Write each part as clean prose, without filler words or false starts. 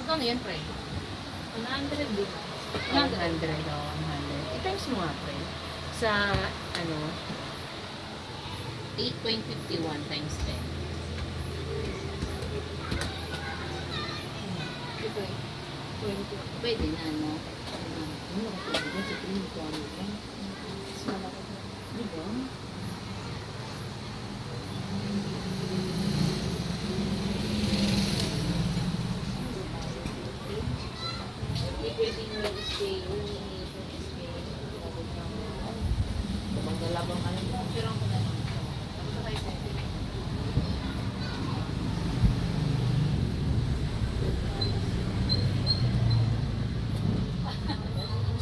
Magkano yan, pre? 100 din. 100 o 100. I-times mo nga, pre. Sa, ano, 8.51 times 10. Ito eh. 20. Pwede na, no? Ano ako pwede sa 3 Mas malaki na. Di ba? Hindi pwedeng yung stay. Yung stay. Magdalabang ka lang. Pero ako na lang. Tapos tayo sa ito.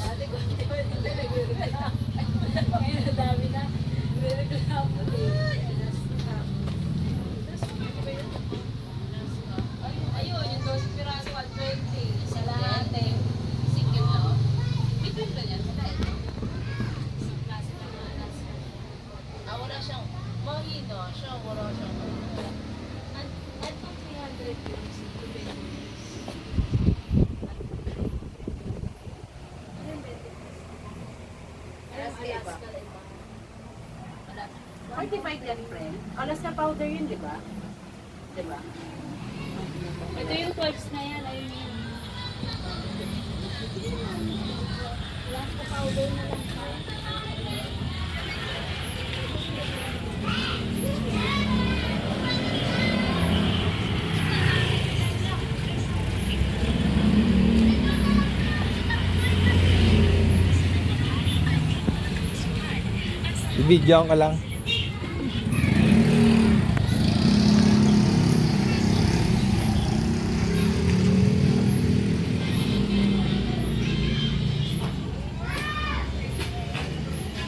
Dati ko hindi ko nagre-reklamo. Ngayon ang dami na. Nagre-reklamo din. Ayun, yung 12 piraso, 120. Sa lahat eh. Single na oh. Ito ba yan? Wala ito. Klase ng mga nasa. Wala siyang mahina siya. Wala siyang at pang 300 yung Alaska na iba. Wala. Fortified yan, friend. Alaska powder yun, di ba? Di ba? Ito yung 12s na yan. Ayun yun. Alaska powder na lang pa. I-video ka lang.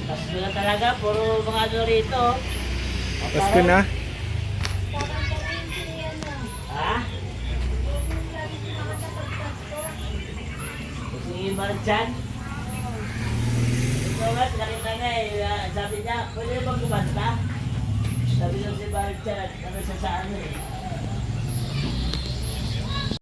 Pasko na talaga, puro mga ano rito. Pasko na. Ha? Si Marchan? Ito nga, nakita na eh. Sabi niya, pwede bang kumanta? Sabi niya si Marchan, ano siya sa ano eh.